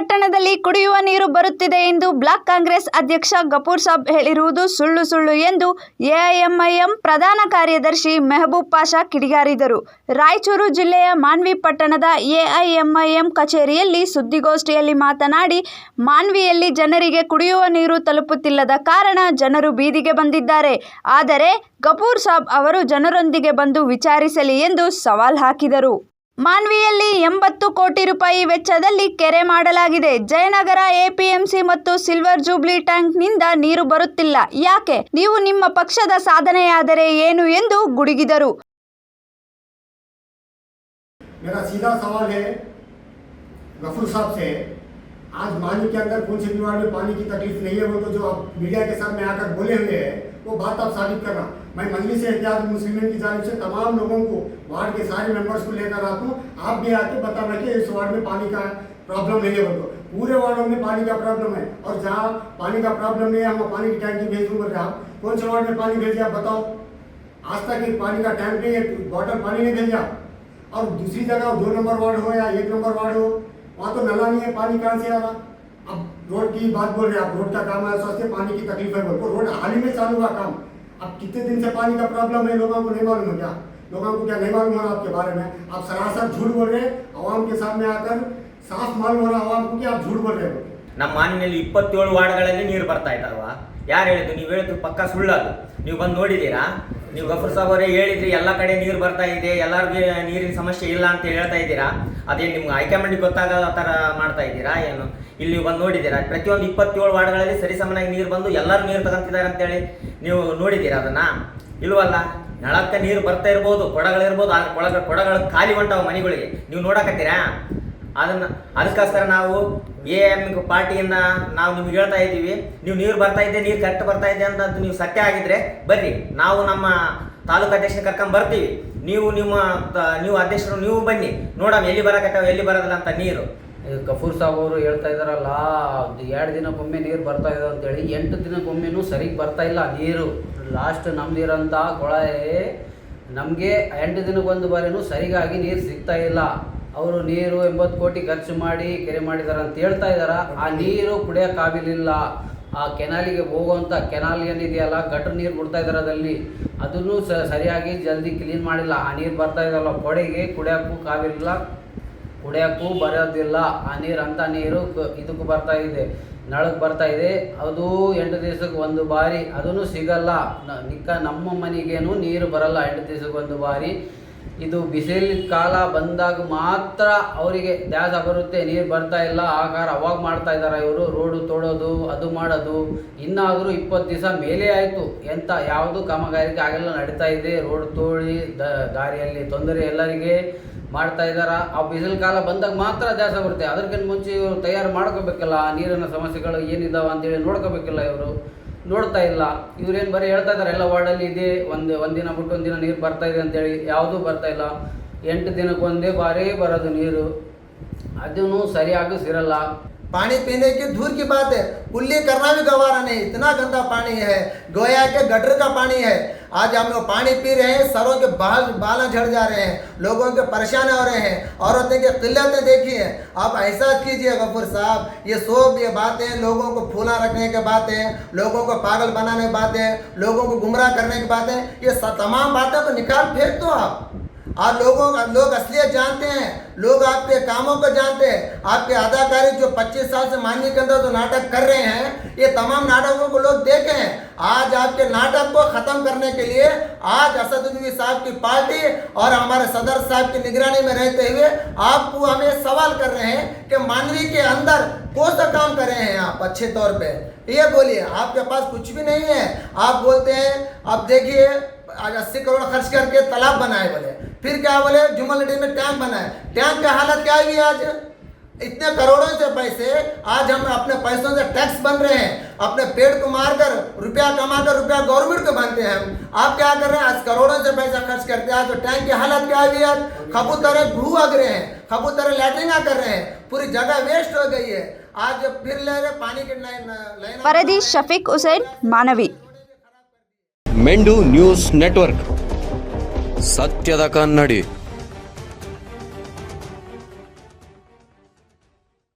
ಪಟ್ಟಣದಲ್ಲಿ ಕುಡಿಯುವ ನೀರು ಬರುತ್ತಿದೆ ಎಂದು ಬ್ಲಾಕ್ ಕಾಂಗ್ರೆಸ್ ಅಧ್ಯಕ್ಷ ಗಫೂರ್ ಸಾಬ್ ಹೇಳಿರುವುದು ಸುಳ್ಳು ಎಂದು ಎಐಎಂಐಎಂ ಪ್ರಧಾನ ಕಾರ್ಯದರ್ಶಿ ಮೆಹಬೂಬ್ ಪಾಷಾ ಕಿಡಿಗಾರಿದರು. ರಾಯಚೂರು ಜಿಲ್ಲೆಯ ಮಾನ್ವಿ ಪಟ್ಟಣದ ಎಐಎಂಐಎಂ ಕಚೇರಿಯಲ್ಲಿ ಸುದ್ದಿಗೋಷ್ಠಿಯಲ್ಲಿ ಮಾತನಾಡಿ, ಮಾನ್ವಿಯಲ್ಲಿ ಜನರಿಗೆ ಕುಡಿಯುವ ನೀರು ತಲುಪುತ್ತಿಲ್ಲದ ಕಾರಣ ಜನರು ಬೀದಿಗೆ ಬಂದಿದ್ದಾರೆ. ಆದರೆ ಗಫೂರ್ ಸಾಬ್ ಅವರು ಜನರೊಂದಿಗೆ ಬಂದು ವಿಚಾರಿಸಲಿ ಎಂದು ಸವಾಲ್ ಹಾಕಿದರು. ಮಾನ್ವಿಯಲ್ಲಿ 80 ಕೋಟಿ ರೂಪಾಯಿ ವೆಚ್ಚದಲ್ಲಿ ಕೆರೆ ಮಾಡಲಾಗಿದೆ. ಜಯನಗರ ಎಪಿಎಂಸಿ ಮತ್ತು ಸಿಲ್ವರ್ ಜೂಬ್ಲಿ ಟ್ಯಾಂಕ್ನಿಂದ ನೀರು ಬರುತ್ತಿಲ್ಲ. ಯಾಕೆ? ನೀವು ನಿಮ್ಮ ಪಕ್ಷದ ಸಾಧನೆಯಾದರೆ ಏನು ಎಂದು ಗುಡುಗಿದರು. मेरा सीधा सवाल है गफूर साहब से, आज मानवी के अंदर कौन से वार्ड में पानी की तकलीफ नहीं है, वो तो जो आप मीडिया के सामने आकर बोले हुए हैं वो बात आप साबित करना। मैं मजलिस इत्तेहाद मुस्लिमीन की जानिब से तमाम लोगों को, वार्ड के सारे मेंबर्स को लेकर आता हूँ, आप भी आके बताना कि इस वार्ड में पानी का प्रॉब्लम नहीं है। तो पूरे वार्डों में पानी का प्रॉब्लम है और जहाँ पानी का प्रॉब्लम नहीं है हम पानी की टैंकी भेज दूँ। बोल रहे आप कौन से वार्ड में पानी भेजे आप बताओ? आज तक पानी का टैंक नहीं है, बॉटल पानी नहीं भेजा। और दूसरी जगह 2 नंबर वार्ड हो या 1 नंबर वार्ड हो, वहाँ तो नला नहीं है, पानी कहाँ से आ रहा? अब रोड की बात बोल रहे हैं आप, रोड का काम है, स्वास्थ्य पानी की तकलीफ है, वो रोड हाल ही में चालू हुआ काम। अब कितने दिन से पानी का प्रॉब्लम है, लोगों को नहीं मालूम है क्या? लोगों को क्या नहीं मालूम हो रहा आपके बारे में? आप सरासर झूठ बोल रहे हैं, आवाम के सामने आकर साफ मालूम हो रहा आवाम को कि आप झूठ बोल रहे हो। ನಮ್ಮ ಮಾನ್ವಿಯಲ್ಲಿ 27 ವಾರ್ಡ್ಗಳಲ್ಲಿ ನೀರು ಬರ್ತಾ ಇದ್ದಾವ. ಯಾರು ಹೇಳಿದ್ರು? ನೀವು ಹೇಳಿದ್ರು ಪಕ್ಕ ಸುಳ್ಳದು. ನೀವು ಬಂದು ನೋಡಿದ್ದೀರಾ? ನೀವು ಗಫೂರ್ ಸಾಬ್ ಅವರೇ ಹೇಳಿದ್ರಿ ಎಲ್ಲ ಕಡೆ ನೀರು ಬರ್ತಾ ಇದೆ, ಎಲ್ಲರಿಗೂ ನೀರಿನ ಸಮಸ್ಯೆ ಇಲ್ಲ ಅಂತ ಹೇಳ್ತಾ ಇದ್ದೀರಾ. ಅದೇನು ನಿಮ್ಗೆ ಹೈಕಮಾಂಡಿಗೆ ಗೊತ್ತಾಗೋ ಥರ ಮಾಡ್ತಾ ಇದ್ದೀರಾ ಏನು? ಇಲ್ಲಿ ಬಂದು ನೋಡಿದ್ದೀರಾ? ಪ್ರತಿಯೊಂದು 27 ವಾರ್ಡ್ಗಳಲ್ಲಿ ಸರಿಸಮನಾಗಿ ನೀರು ಬಂದು ಎಲ್ಲರೂ ನೀರು ತಗೊಂತಿದ್ದಾರೆ ಅಂತೇಳಿ ನೀವು ನೋಡಿದ್ದೀರಾ ಅದನ್ನು? ಇಲ್ವಲ್ಲ. ನಳಕ್ಕೆ ನೀರು ಬರ್ತಾ ಇರ್ಬೋದು, ಕೊಡಗಳಿರ್ಬೋದು, ಆದರೆ ಕೊಡಗಳು ಖಾಲಿ ಹೊಂಟಾವ ಮನೆಗಳಿಗೆ. ನೀವು ನೋಡಕತ್ತೀರಾ? ಅದಕ್ಕೋಸ್ಕರ ನಾವು ಎಎಂ ಪಾರ್ಟಿಯಿಂದ ನಾವು ನಿಮ್ಗೆ ಹೇಳ್ತಾ ಇದ್ದೀವಿ, ನೀವು ನೀರು ಬರ್ತಾ ಇದೆ, ನೀರು ಕರೆಕ್ಟ್ ಬರ್ತಾ ಇದೆ ಅಂತ ನೀವು ಸತ್ಯ ಆಗಿದ್ರೆ ಬರ್ರಿ, ನಾವು ನಮ್ಮ ತಾಲೂಕು ಅಧ್ಯಕ್ಷನ ಕರ್ಕೊಂಡು ಬರ್ತೀವಿ. ನೀವು ಅಧ್ಯಕ್ಷರು ನೀವು ಬನ್ನಿ, ನೋಡೋಣ ಎಲ್ಲಿ ಬರಕತ್ತಾವ ಎಲ್ಲಿ ಬರೋದಿಲ್ಲ ಅಂತ ನೀರು. ಗಫೂರ್ ಸಾಬ್ ಅವರು ಹೇಳ್ತಾ ಇದ್ದಾರಲ್ಲ, 2 ದಿನಕ್ಕೊಮ್ಮೆ ನೀರು ಬರ್ತಾ ಇದೆ ಅಂತೇಳಿ. 8 ದಿನಕ್ಕೊಮ್ಮೆನೂ ಸರಿಗೆ ಬರ್ತಾ ಇಲ್ಲ ನೀರು. ಲಾಸ್ಟ್ ನಮ್ದಿರೋಂಥ ಕೊಳವೆ ನಮಗೆ 8 ದಿನಕ್ಕೊಂದು ಬಾರಿನೂ ಸರಿಗಾಗಿ ನೀರು ಸಿಗ್ತಾ ಇಲ್ಲ. ಅವರು ನೀರು 80 ಕೋಟಿ ಖರ್ಚು ಮಾಡಿ ಕೆರೆ ಮಾಡಿದ್ದಾರೆ ಅಂತ ಹೇಳ್ತಾ ಇದ್ದಾರೆ. ಆ ನೀರು ಕುಡಿಯೋಕ್ಕಾಗಲಿಲ್ಲ. ಆ ಕೆನಾಲಿಗೆ ಹೋಗುವಂಥ ಕೆನಾಲ್ ಏನಿದೆಯಲ್ಲ, ಗಟ್ರ ನೀರು ಬಿಡ್ತಾ ಇದ್ದಾರೆ ಅದಲ್ಲಿ, ಅದನ್ನು ಸರಿಯಾಗಿ ಜಲ್ದಿ ಕ್ಲೀನ್ ಮಾಡಿಲ್ಲ. ಆ ನೀರು ಬರ್ತಾ ಇದಲ್ಲ ಕೊಡೆಗೆ, ಕುಡಿಯೋಕ್ಕೂ ಬರೋದಿಲ್ಲ. ಆ ನೀರು ಅಂಥ ನೀರು ಇದಕ್ಕೂ ಬರ್ತಾ ಇದೆ, ನಳಕ್ಕೆ ಬರ್ತಾ ಇದೆ. ಅದು 8 ದಿವಸಕ್ಕೆ ಒಂದು ಬಾರಿ, ಅದೂ ಸಿಗಲ್ಲ. ನಮ್ಮ ಮನೆಗೇನು ನೀರು ಬರಲ್ಲ 8 ದಿವಸಕ್ಕೆ ಒಂದು ಬಾರಿ. ಇದು ಬಿಸಿಲು ಕಾಲ ಬಂದಾಗ ಮಾತ್ರ ಅವರಿಗೆ ದ್ಯಾಸ ಬರುತ್ತೆ, ನೀರು ಬರ್ತಾ ಇಲ್ಲ. ಆಕಾರ ಅವಾಗ ಮಾಡ್ತಾ ಇದ್ದಾರೆ ಇವರು, ರೋಡು ತೋಡೋದು ಅದು ಮಾಡೋದು. ಇನ್ನಾದರೂ 20 ದಿವಸ ಮೇಲೆ ಆಯಿತು, ಯಾವುದು ಕಾಮಗಾರಿಕೆ ಆಗಲ್ಲ, ನಡೀತಾ ಇದೆ. ರೋಡ್ ತೋಡಿ ದಾರಿಯಲ್ಲಿ ತೊಂದರೆ ಎಲ್ಲರಿಗೆ ಮಾಡ್ತಾ ಇದ್ದಾರೆ. ಆ ಬಿಸಿಲು ಕಾಲ ಬಂದಾಗ ಮಾತ್ರ ದ್ಯಾಸ ಬರುತ್ತೆ. ಅದಕ್ಕಿಂತ ಮುಂಚೆ ಇವರು ತಯಾರು ಮಾಡ್ಕೋಬೇಕಲ್ಲ, ನೀರಿನ ಸಮಸ್ಯೆಗಳು ಏನಿದ್ದಾವೆ ಅಂತೇಳಿ ನೋಡ್ಕೋಬೇಕಲ್ಲ. ಇವರು ನೋಡ್ತಾ ಇಲ್ಲ. ಇವ್ರೇನು ಬರೀ ಹೇಳ್ತಾ ಇದ್ದಾರೆ ಎಲ್ಲ ವಾರ್ಡಲ್ಲಿ ಇದೆ, ಒಂದಿನ ಬಿಟ್ಟು ಒಂದಿನ ನೀರು ಬರ್ತಾ ಇದೆ ಅಂತೇಳಿ. ಯಾವುದೂ ಬರ್ತಾ ಇಲ್ಲ. 8 ದಿನಕ್ಕೊಂದೇ ಬಾರಿ ಬರೋದು ನೀರು, ಅದೂ ಸರಿಯಾಗಿ ಸಿರಲ್ಲ. पानी पीने की दूर की बात है, कुल्ली करना भी गवारा नहीं, इतना गंदा पानी है, गोया के गटर का पानी है। आज हम लोग पानी पी रहे हैं, सरों के बाल झड़ जा रहे हैं, लोगों के परेशान हो रहे हैं, औरतें की किल्लतें देखिए। आप ऐसा कीजिए गफूर साहब, ये बातें लोगों को फूला रखने की बातें, लोगों को पागल बनाने की बातें, लोगों को गुमराह करने की बातें, ये तमाम बातें को निकाल फेंक दो आप। लोग असलियत जानते हैं, लोग आपके कामों को जानते हैं। आपके अदाकारी जो 25 साल से मानवी के अंदर जो नाटक कर रहे हैं, ये तमाम नाटकों को लोग देखे हैं। आज आपके नाटक को ख़त्म करने के लिए आज असदुद्दीन साहब की पार्टी और हमारे सदर साहब की निगरानी में रहते हुए आपको हमें सवाल कर रहे हैं कि मानवी के अंदर कौन सा काम कर रहे हैं आप अच्छे तौर पे? ये बोलिए, आपके पास कुछ भी नहीं है। आप बोलते हैं, अब देखिए आज 80 करोड़ खर्च करके तालाब बनाए बोले, फिर क्या बोले जुम्मन नदी में टैंक बनाए। टैंक की हालत क्या हुई? आज इतने करोड़ों से पैसे, आज हम अपने पैसों से टैक्स बन रहे हैं, अपने पेड़ को मारकर रुपया कमाकर रुपया गवर्नमेंट को बनते हैं। आप क्या कर रहे हैं? आज करोड़ों से पैसा खर्च करते हैं। तो टैंक की हालत क्या हुई? आज कबूतरें भू अग रहे हैं, कबूतरें लैटरिंग कर रहे हैं, पूरी जगह वेस्ट हो गई है। आज फिर ले रहे पानी की लाइन। ವರದಿ ಶಫೀಕ್ ಹುಸೇನ್, ಮಾನವಿ. ಮೆಂಡು ನ್ಯೂಸ್ ನೆಟ್ವರ್ಕ್, ಸತ್ಯದ ಕನ್ನಡಿ.